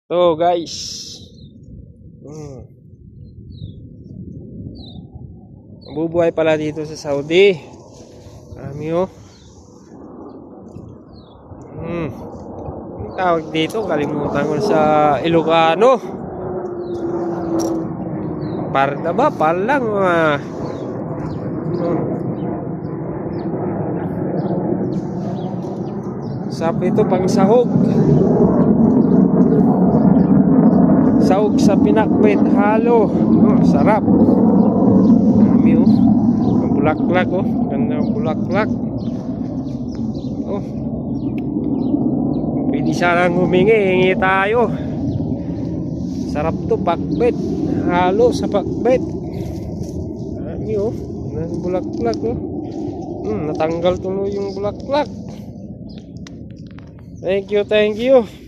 To guys. Bubuhay pala dito sa Saudi. Marami oh. Ang tawag dito, kalimutan ko sa Ilocano. Parda ba? Palang sabi ito pang sahog. Sahog sa pinakbet halo. Sarap. Dami oh. Ang bulaklak oh. Ganda ng bulaklak. Oh. Pwede sanang humingi, hingi tayo. Sarap to, pakbet. Halo sa pakbet. Dami oh. Ang bulaklak oh. Natanggal tuloy yung bulaklak. Thank you, thank you.